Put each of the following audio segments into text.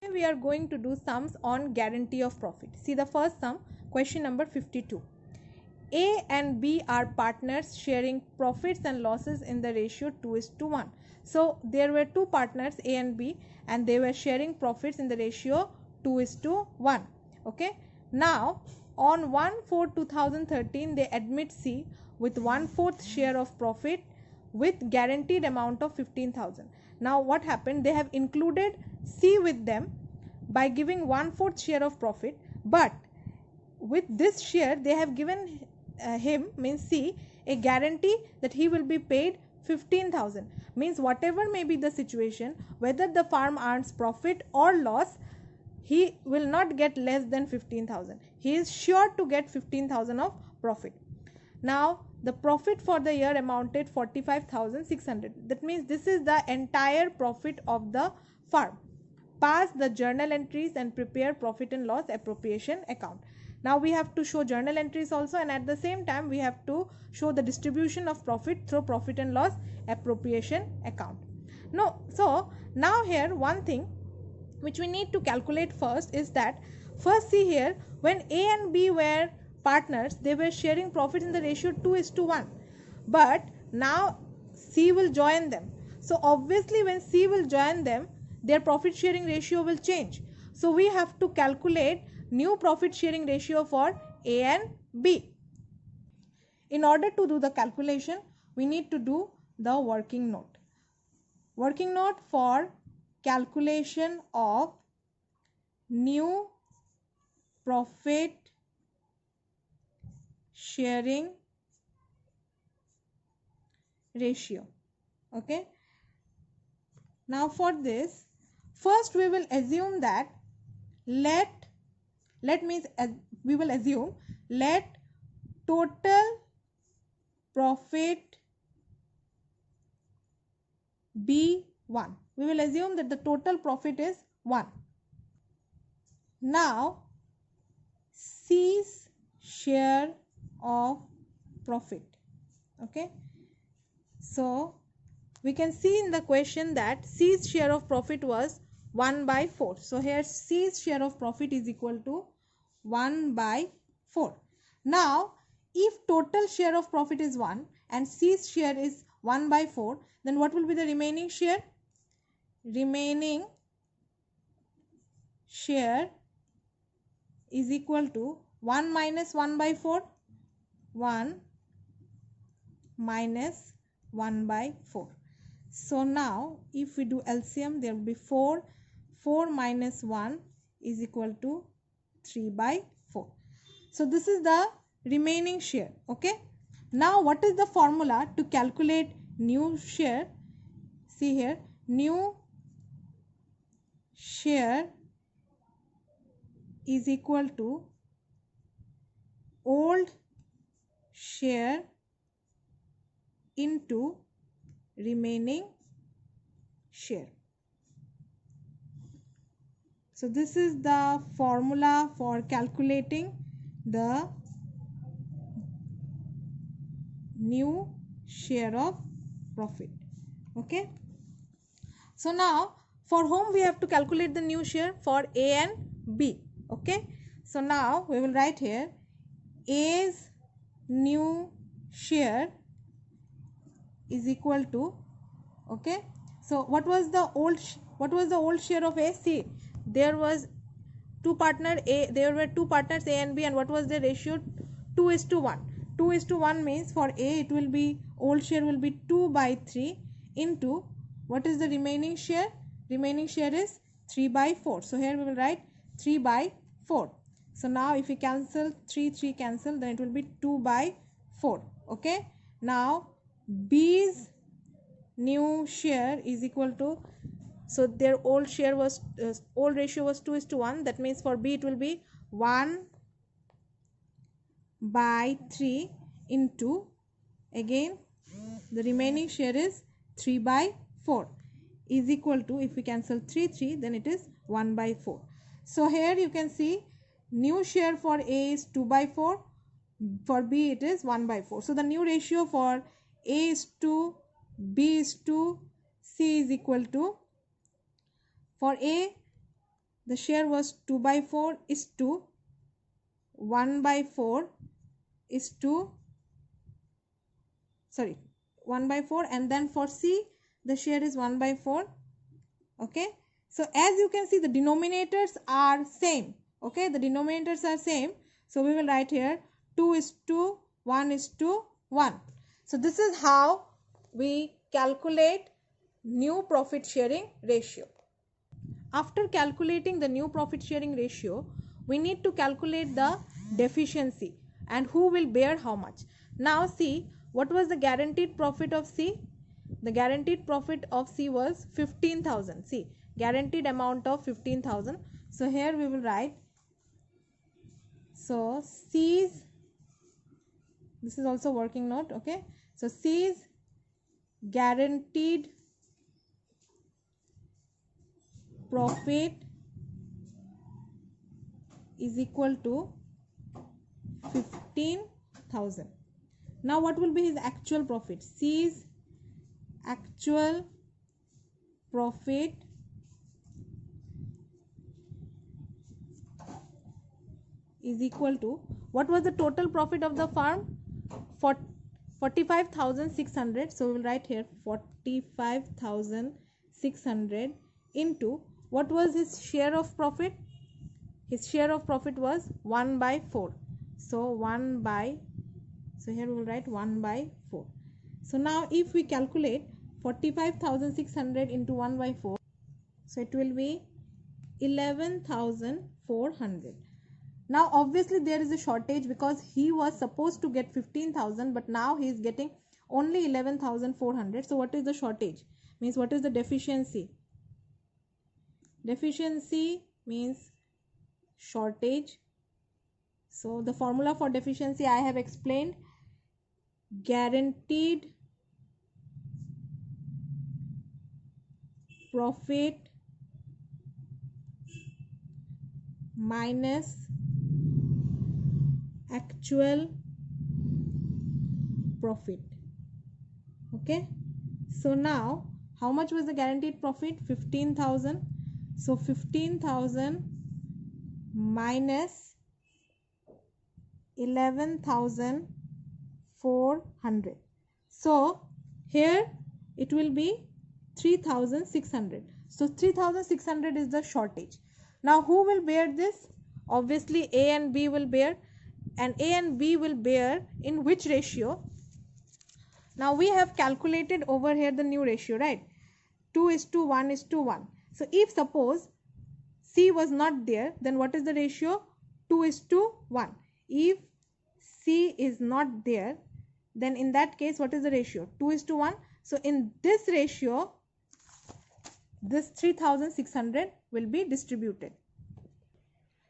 We are going to do sums on guarantee of profit. See the first sum, question number 52. A and B are partners sharing profits and losses in the ratio 2:1. So there were two partners A and B and they were sharing profits in the ratio 2:1. Okay. Now on 1/4/2013 they admit C with 1/4 share of profit with guaranteed amount of 15,000. Now what happened? They have included C with them by giving 1/4 share of profit, but with this share they have given him, means C, a guarantee that he will be paid 15,000. Means whatever may be the situation, whether the firm earns profit or loss, he will not get less than 15,000. He is sure to get 15,000 of profit. Now the profit for the year amounted 45,600. That means this is the entire profit of the firm. Pass the journal entries and prepare profit and loss appropriation account. Now we have to show journal entries also, and at the same time we have to show the distribution of profit through profit and loss appropriation account. So now here one thing which we need to calculate first is that, first see here, when A and B were partners, they were sharing profit in the ratio 2:1, but now C will join them. So obviously when C will join them, their profit sharing ratio will change. So we have to calculate new profit sharing ratio for A and B. In order to do the calculation, we need to do the working note. Working note for calculation of new profit sharing ratio. Okay. Now for this, first we will assume that let total profit be 1. We will assume that the total profit is 1. Now C's share of profit. Okay. So we can see in the question that C's share of profit was 1/4. So here C's share of profit is equal to 1/4. Now if total share of profit is 1 and C's share is 1/4, then what will be the remaining share? Remaining share is equal to 1 minus 1/4, 1 minus 1/4. So now if we do LCM, there will be 4. 4 minus 1 is equal to 3/4. So this is the remaining share. Okay. Now what is the formula to calculate new share? See here, new share is equal to old share into remaining share. So this is the formula for calculating the new share of profit. Okay. So now for whom we have to calculate the new share? For A and B. Okay. So now we will write here A's new share is equal to, okay. So what was the old share of A? See, there was there were two partners A and B, and what was the ratio? 2:1. 2:1 means for A it will be, old share will be 2/3 into, what is the remaining share? Remaining share is 3/4. So here we will write 3/4. So now if we cancel 3 cancel, then it will be 2/4. Okay. Now B's new share is equal to, so their old share was old ratio was 2:1. That means for B it will be 1/3 into, again the remaining share is 3/4 is equal to, if we cancel 3, then it is 1/4. So here you can see new share for A is 2/4, for B it is 1/4. So the new ratio for A is 2, B is 2, C is equal to, for A the share was 2 by 4 is to 1 by 4 is to 1 by 4, and then for C the share is 1 by 4. Okay, so as you can see the denominators are same. Okay, the denominators are same, so we will write here 2 is to 1 is to 1. So this is how we calculate new profit sharing ratio. After calculating the new profit sharing ratio, we need to calculate the deficiency and who will bear how much. Now see, what was the guaranteed profit of C? The guaranteed profit of C was 15,000. See, guaranteed amount of 15,000. So here we will write, so C's, this is also working note. Okay, so C's guaranteed profit is equal to 15,000. Now what will be his actual profit? C's actual profit is equal to, what was the total profit of the firm? For 45,600. So we will write here 45,600 into, what was his share of profit? His share of profit was 1 by 4. So here we will write 1 by 4. So now if we calculate 45,600 into 1 by 4, so it will be 11,400. Now obviously there is a shortage because he was supposed to get 15,000, but now he is getting only 11,400. So what is the shortage? Means what is the deficiency? Deficiency means shortage. So the formula for deficiency I have explained. Guaranteed profit minus actual profit. Okay, so now how much was the guaranteed profit? 15,000. So 15,000 minus 11,400. So here it will be 3,600. So 3,600 is the shortage. Now who will bear this? Obviously A and B will bear. And A and B will bear in which ratio? Now we have calculated over here the new ratio, right? 2 is to 1 is to 1. So if suppose C was not there, then what is the ratio? 2 is to 1. If C is not there, then in that case what is the ratio? 2 is to 1. So in this ratio, this 3,600 will be distributed.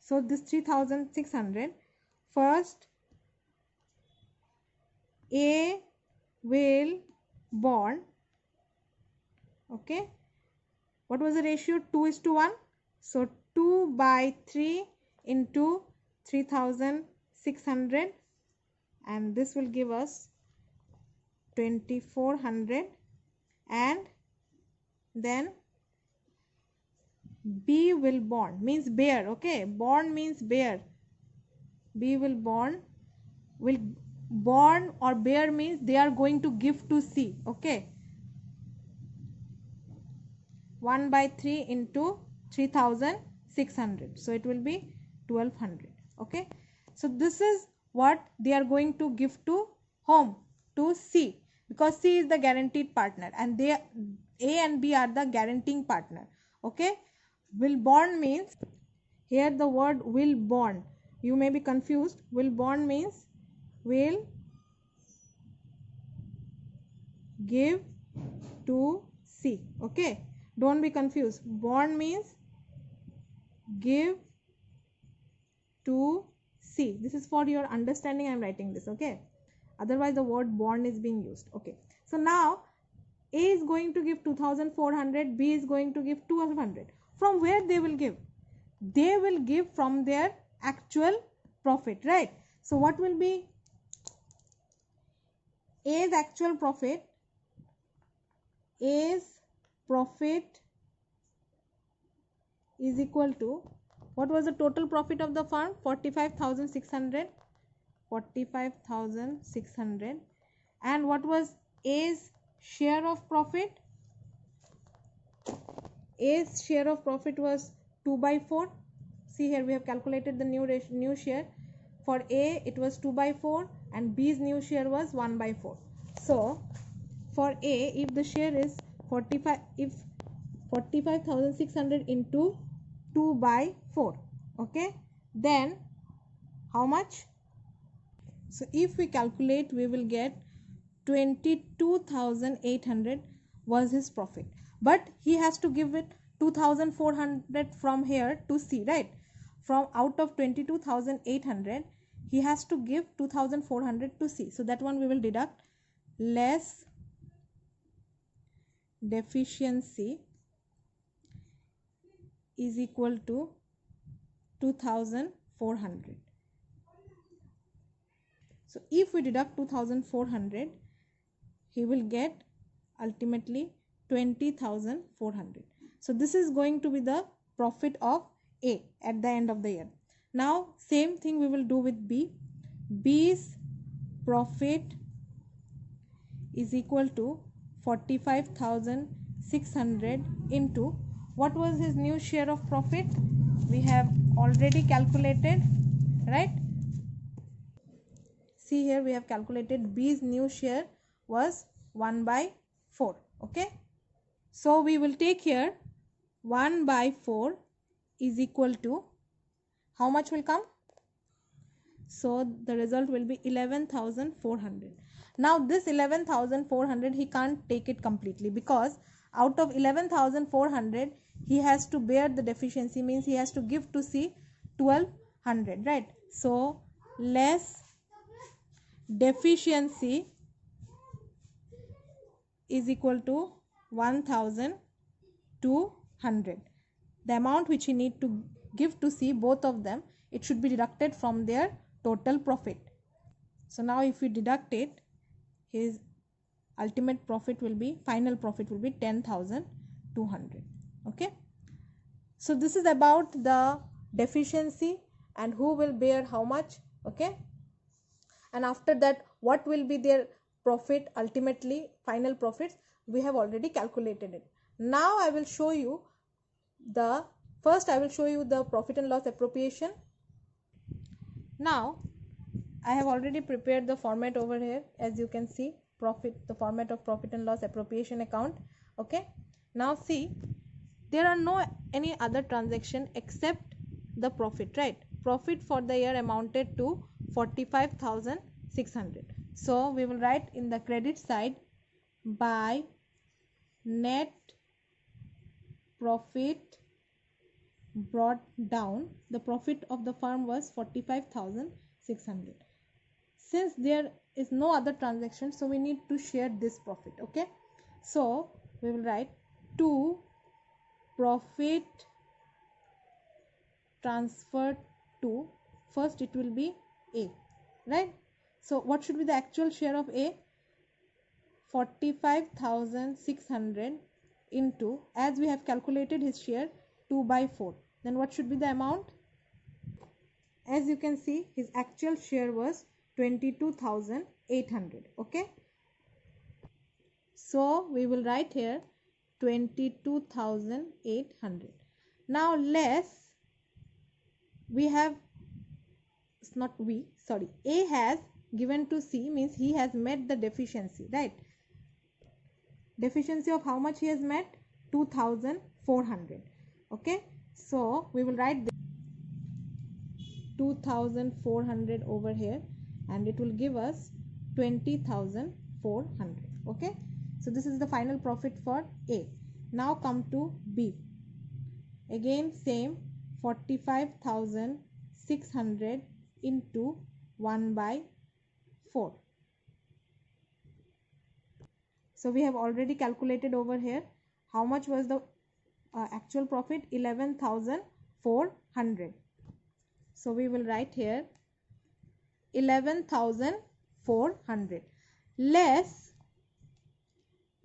So this 3,600, first A will bond. Okay, what was the ratio? 2 is to 1. So 2 by 3 into 3,600, and this will give us 2,400. And then B will bond, means bear. Okay, bond means bear. B will bond, or bear means they are going to give to C. Okay, 1 by 3 into 3,600. So it will be 1,200. Okay, so this is what they are going to give to whom? To C, because C is the guaranteed partner and they, A and B are the guaranteeing partner. Okay, will bond means, here the word will bond, you may be confused. Will bond means will give to C. Okay, don't be confused. Bond means give to C. This is for your understanding I am writing this. Okay, otherwise the word bond is being used. Okay, so now A is going to give 2,400, B is going to give 1,200. From where they will give? They will give from their actual profit, right? So what will be A's actual profit? A's profit is equal to, what was the total profit of the firm? 45,600. 45,600. And what was A's share of profit? A's share of profit was 2 by 4. See here, we have calculated the new share. For A it was 2 by 4 and B's new share was 1 by 4. So for A, if the share is 45,600 into 2 by 4, okay, then how much? So if we calculate, we will get 22,800 was his profit, but he has to give it 2,400 from here to C, right? From out of 22,800 he has to give 2,400 to C, so that one we will deduct. Less deficiency is equal to 2,400. So if we deduct 2,400, he will get ultimately 20,400. So this is going to be the profit of A at the end of the year. Now same thing we will do with B. B's profit is equal to 45,600 into, what was his new share of profit? We have already calculated, right? See here, we have calculated B's new share was 1 by 4. Okay, so we will take here 1 by 4 is equal to, how much will come? So the result will be 11,400. Now this 11,400 he can't take it completely, because out of 11,400 he has to bear the deficiency, means he has to give to C 1,200, right? So less deficiency is equal to 1,200. The amount which he need to give to C, both of them, it should be deducted from their total profit. So now if we deduct it, his ultimate profit will be, final profit will be 10,200. Okay, so this is about the deficiency and who will bear how much. Okay, and after that what will be their profit, ultimately final profits, we have already calculated it. Now I will show you the, first I will show you the profit and loss appropriation. Now I have already prepared the format over here, as you can see, the format of profit and loss appropriation account. Okay, now see, there are no any other transaction except the profit, right? Profit for the year amounted to 45,600. So we will write in the credit side, by net profit brought down, the profit of the firm was 45,600. Since there is no other transaction, so we need to share this profit. Okay, so we will write to profit transferred to, first it will be A, right? So what should be the actual share of A? 45,600 into, as we have calculated his share, 2 by 4. Then what should be the amount? As you can see, his actual share was 22,800. Okay, so we will write here 22,800. Now less, we have, it's not we, sorry, A has given to C, means he has met the deficiency, right? Deficiency of how much he has met? 2,400. Okay, so we will write 2,400 over here, and it will give us 20,400. Okay, so this is the final profit for A. Now come to B. Again same, 45,600 into 1 by 4. So we have already calculated over here how much was the actual profit, 11,400. So we will write here 11,400 less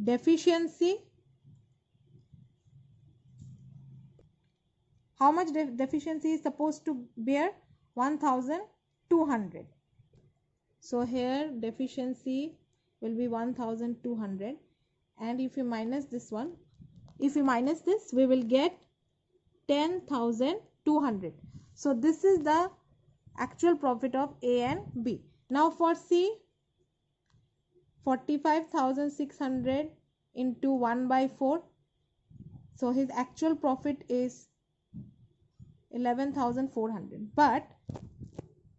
deficiency how much deficiency is supposed to bear? 1200. So here deficiency will be 1200, and if you minus this one, if we minus this, we will get 10,200. So this is the actual profit of A and B. Now for C, 45,600 into 1/4. So his actual profit is 11,400. But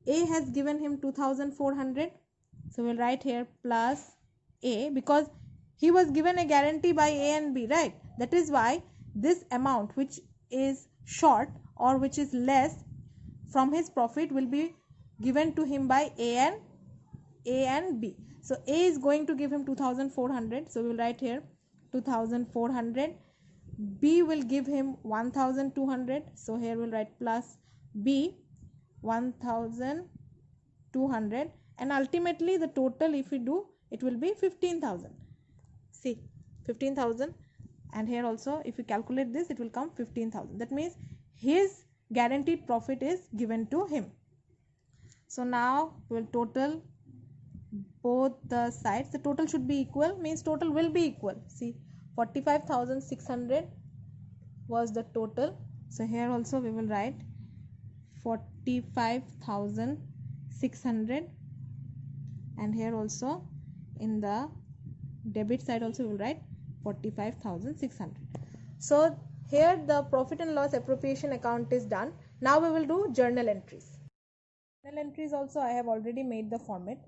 A has given him 2,400. So we'll write here plus A, because he was given a guarantee by A and B, right? That is why this amount which is short or which is less from his profit will be given to him by A and B. So A is going to give him 2,400. So we'll write here 2,400. B will give him 1,200. So here we'll write plus B 1,200, and ultimately the total, if we do, it will be 15,000. See, 15,000, and here also if we calculate this, it will come 15,000. That means his guaranteed profit is given to him. So now we will total both the sides. The total should be equal, means total will be equal. See, 45,600 was the total. So here also we will write 45,600, and here also in the debit side also we will write 45,600. So here the profit and loss appropriation account is done. Now we will do journal entries. Journal entries also I have already made the format.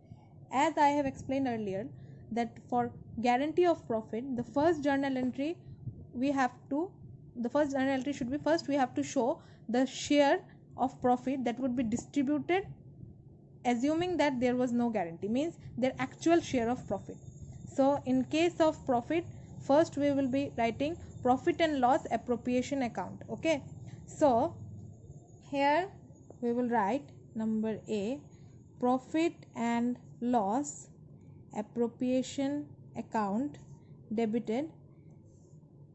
As I have explained earlier, that for guarantee of profit, the first journal entry should be, first we have to show the share of profit that would be distributed, assuming that there was no guarantee, means their actual share of profit. So in case of profit, first we will be writing profit and loss appropriation account. Okay, so here we will write number A, profit and loss appropriation account debited.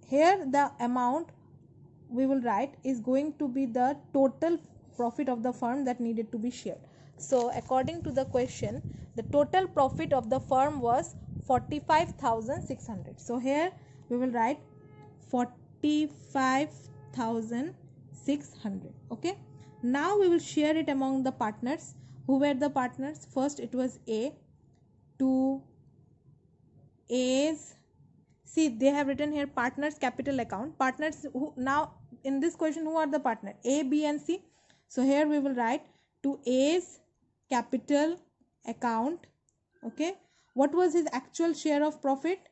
Here the amount we will write is going to be the total profit of the firm that needed to be shared. So according to the question, the total profit of the firm was 45,600. So here we will write 45,600. Okay, now we will share it among the partners. Who were the partners? First it was A. To A's, see, they have written here partners capital account. Partners who, now in this question, who are the partner? A, B and C. So here we will write to A's capital account. Okay, what was his actual share of profit?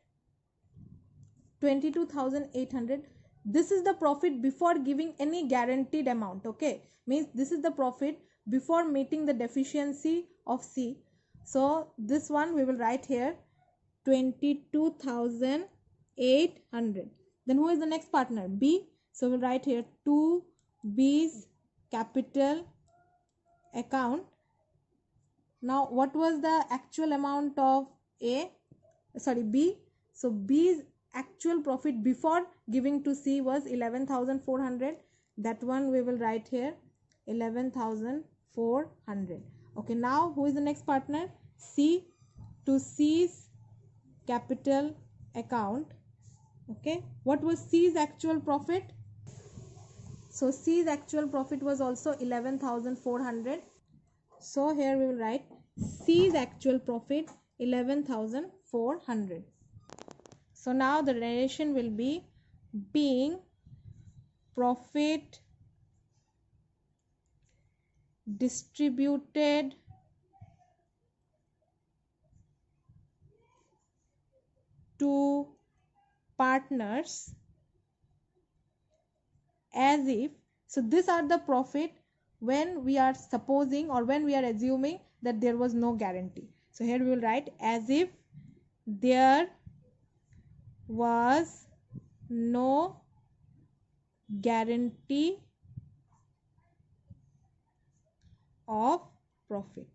22,800. This is the profit before giving any guaranteed amount. Okay, means this is the profit before meeting the deficiency of C. So this one we will write here 22,800. Then who is the next partner? B. So we'll write here 2B's capital account. Now what was the actual amount of B? So B's actual profit before giving to C was 11,400. That one we will write here 11,400. Okay, now who is the next partner? C. To C's capital account. Okay, what was C's actual profit? So C's actual profit was also 11,400. So here we will write C's actual profit 11,400. So now the relation will be being profit distributed to partners as if, so these are the profit when we are supposing or when we are assuming that there was no guarantee. So here we will write as if there was no guarantee of profit.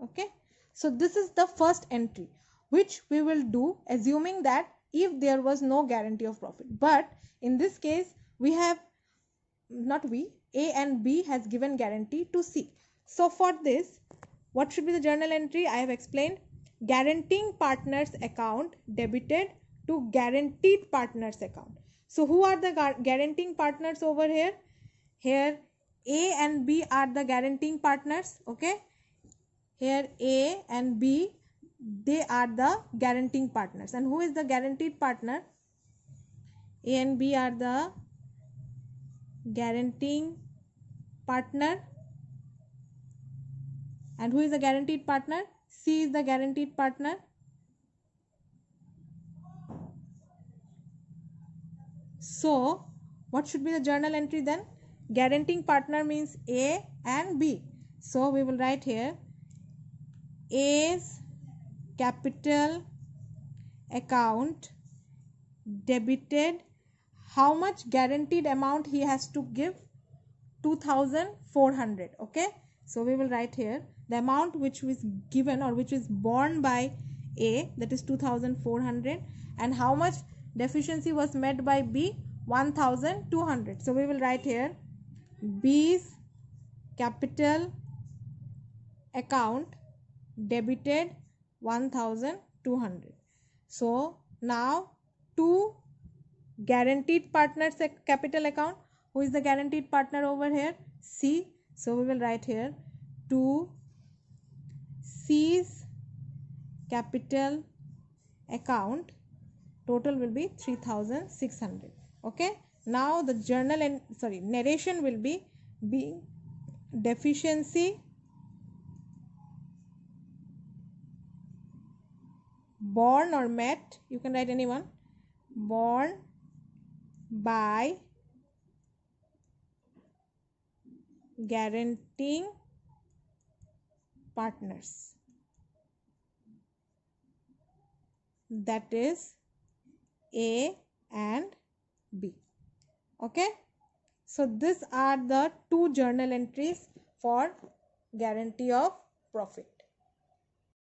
Okay, so this is the first entry which we will do assuming that if there was no guarantee of profit. But in this case we have not we, A and B has given guarantee to C. So for this, what should be the journal entry? I have explained. Guaranteeing partners account debited to guaranteed partners account. So who are the guaranteeing partners over here? Here A and B are the guaranteeing partners. Okay. Here A and B, they are the guaranteeing partners. And who is the guaranteed partner? A and B are the guaranteeing partner. And who is the guaranteed partner? C is the guaranteed partner. So what should be the journal entry then? Guaranteeing partner means A and B. So we will write here A's capital account debited. How much guaranteed amount he has to give? 2400. Okay, so we will write here the amount which was given or which is borne by A, that is 2400, and how much deficiency was met by B? 1200. So we will write here B's capital account debited 1200. So now two guaranteed partners capital account. Who is the guaranteed partner over here? C. So we will write here 2 C's capital account, total will be 3600. Okay, now the journal and narration will be deficiency borne or met, you can write anyone, borne by guaranteeing partners, that is A and B. Okay, so these are the two journal entries for guarantee of profit.